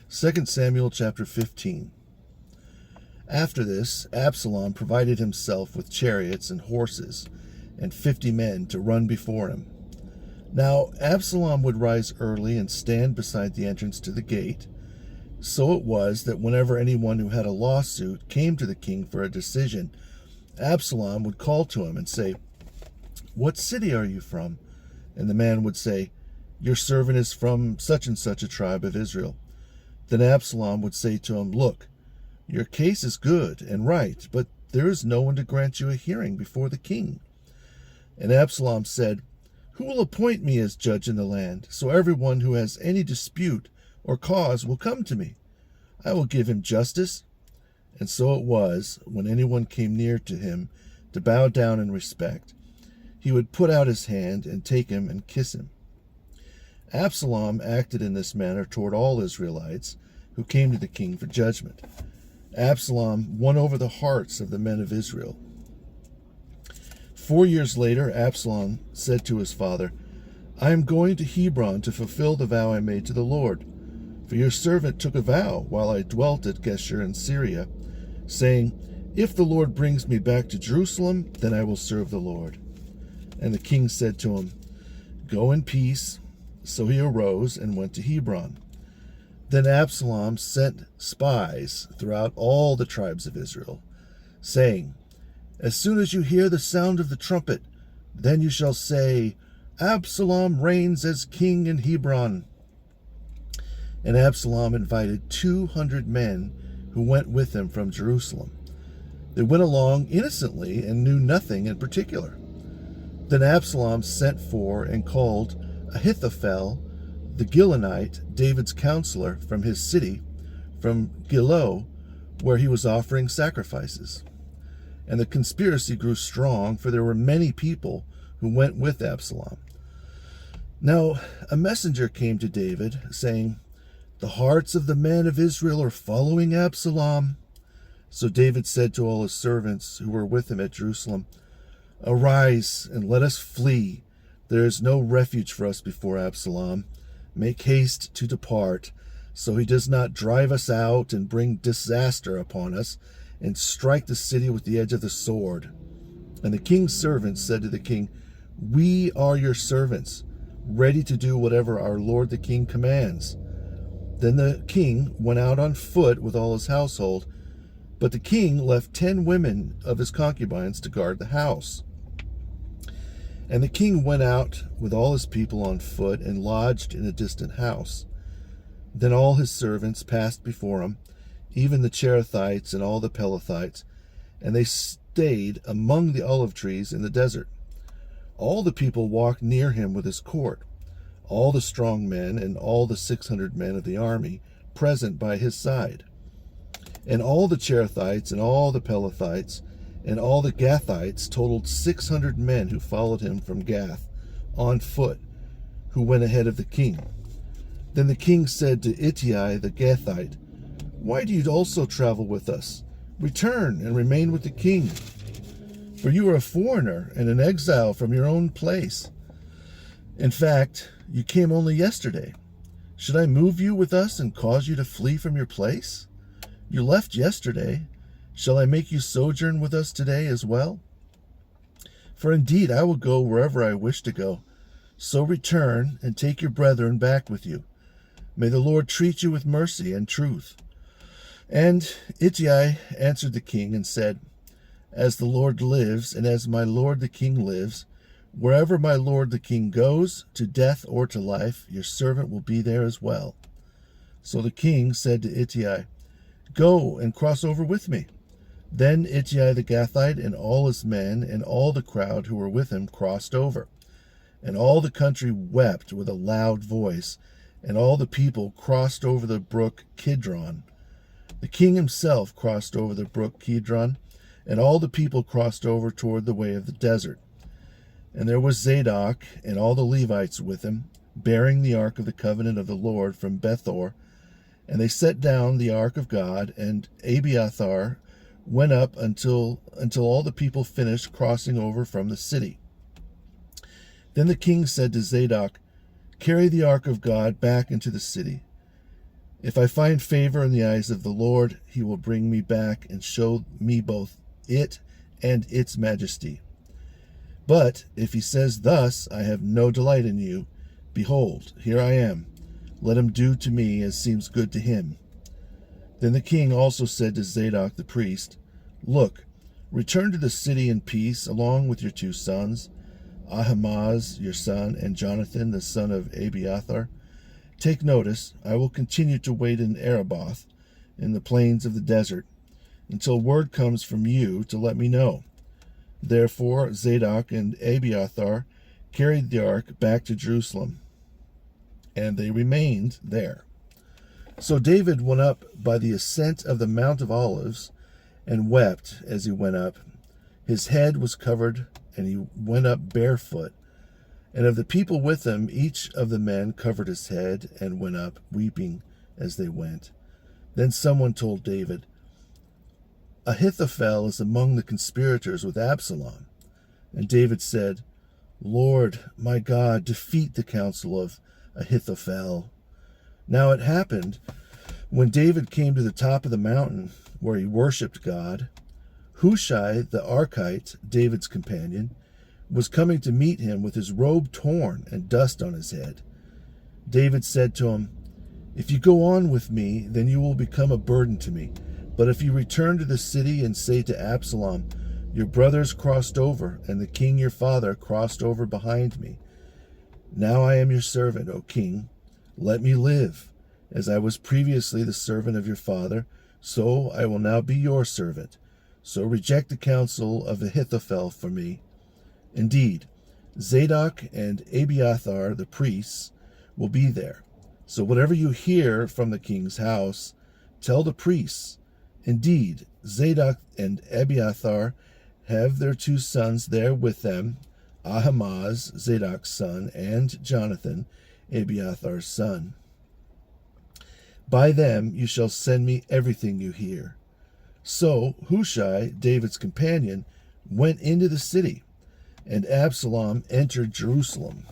2 Samuel chapter 15. After this, Absalom provided himself with chariots and horses, and 50 men to run before him. Now Absalom would rise early and stand beside the entrance to the gate. So it was that whenever anyone who had a lawsuit came to the king for a decision, Absalom would call to him and say, "What city are you from?" And the man would say, "Your servant is from such and such a tribe of Israel." Then Absalom would say to him, "Look, your case is good and right, but there is no one to grant you a hearing before the king." And Absalom said, "Who will appoint me as judge in the land? So everyone who has any dispute or cause will come to me. I will give him justice." And so it was, when anyone came near to him to bow down in respect, he would put out his hand and take him and kiss him. Absalom acted in this manner toward all Israelites who came to the king for judgment. Absalom won over the hearts of the men of Israel. 4 years later, Absalom said to his father, "I am going to Hebron to fulfill the vow I made to the Lord. For your servant took a vow while I dwelt at Geshur in Syria, saying, 'If the Lord brings me back to Jerusalem, then I will serve the Lord.' And the king said to him, 'Go in peace.' So he arose and went to Hebron. Then Absalom sent spies throughout all the tribes of Israel, saying, 'As soon as you hear the sound of the trumpet, then you shall say, Absalom reigns as king in Hebron.' And Absalom invited 200 men who went with him from Jerusalem. They went along innocently and knew nothing in particular. Then Absalom sent for and called Ahithophel, the Gilonite, David's counselor, from his city, from Gilo, where he was offering sacrifices. And the conspiracy grew strong, for there were many people who went with Absalom. Now a messenger came to David, saying, 'The hearts of the men of Israel are following Absalom.' So David said to all his servants who were with him at Jerusalem, 'Arise, and let us flee. There is no refuge for us before Absalom. Make haste to depart, so he does not drive us out and bring disaster upon us, and strike the city with the edge of the sword.' And the king's servants said to the king, 'We are your servants, ready to do whatever our lord the king commands.' Then the king went out on foot with all his household, but the king left 10 women of his concubines to guard the house. And the king went out with all his people on foot and lodged in a distant house. Then all his servants passed before him, even the Cherethites and all the Pelethites, and they stayed among the olive trees in the desert. All the people walked near him with his court, all the strong men and all the 600 men of the army present by his side. And all the Cherethites and all the Pelethites and all the Gathites totaled 600 men who followed him from Gath on foot, who went ahead of the king. Then the king said to Ittai the Gathite, 'Why do you also travel with us? Return and remain with the king. For you are a foreigner and an exile from your own place. In fact, you came only yesterday. Should I move you with us and cause you to flee from your place? You left yesterday. Shall I make you sojourn with us today as well? For indeed I will go wherever I wish to go. So return and take your brethren back with you. May the Lord treat you with mercy and truth.' And Ittai answered the king and said, 'As the Lord lives, and as my lord the king lives, wherever my lord the king goes, to death or to life, your servant will be there as well.' So the king said to Ittai, 'Go and cross over with me.' Then Ittai the Gathite and all his men and all the crowd who were with him crossed over. And all the country wept with a loud voice, and all the people crossed over the brook Kidron. The king himself crossed over the brook Kidron, and all the people crossed over toward the way of the desert. And there was Zadok and all the Levites with him, bearing the ark of the covenant of the Lord from Bethor. And they set down the ark of God, and Abiathar went up until all the people finished crossing over from the city. Then the king said to Zadok, 'Carry the ark of God back into the city.' If I find favor in the eyes of the Lord, he will bring me back and show me both it and its majesty. But if he says thus, I have no delight in you, behold, here I am. Let him do to me as seems good to him. Then the king also said to Zadok the priest, Look, return to the city in peace, along with your 2 sons, Ahimaaz your son, and Jonathan the son of Abiathar. Take notice, I will continue to wait in Arabah, in the plains of the desert, until word comes from you to let me know. Therefore Zadok and Abiathar carried the ark back to Jerusalem, and they remained there. So David went up by the ascent of the Mount of Olives, and wept as he went up. His head was covered, and he went up barefoot. And of the people with him, each of the men covered his head, and went up, weeping as they went. Then someone told David, Ahithophel is among the conspirators with Absalom. And David said, Lord, my God, defeat the counsel of Ahithophel. Now it happened, when David came to the top of the mountain where he worshipped God, Hushai the Archite, David's companion, was coming to meet him with his robe torn and dust on his head. David said to him, If you go on with me, then you will become a burden to me. But if you return to the city and say to Absalom, Your brothers crossed over, and the king your father crossed over behind me. Now I am your servant, O king. Let me live. As I was previously the servant of your father, so I will now be your servant. So reject the counsel of Ahithophel for me. Indeed, Zadok and Abiathar the priests will be there. So whatever you hear from the king's house, tell the priests. Indeed, Zadok and Abiathar have their 2 sons there with them, Ahimaaz, Zadok's son, and Jonathan, Abiathar's son. By them you shall send me everything you hear. So Hushai, David's companion, went into the city, and Absalom entered Jerusalem.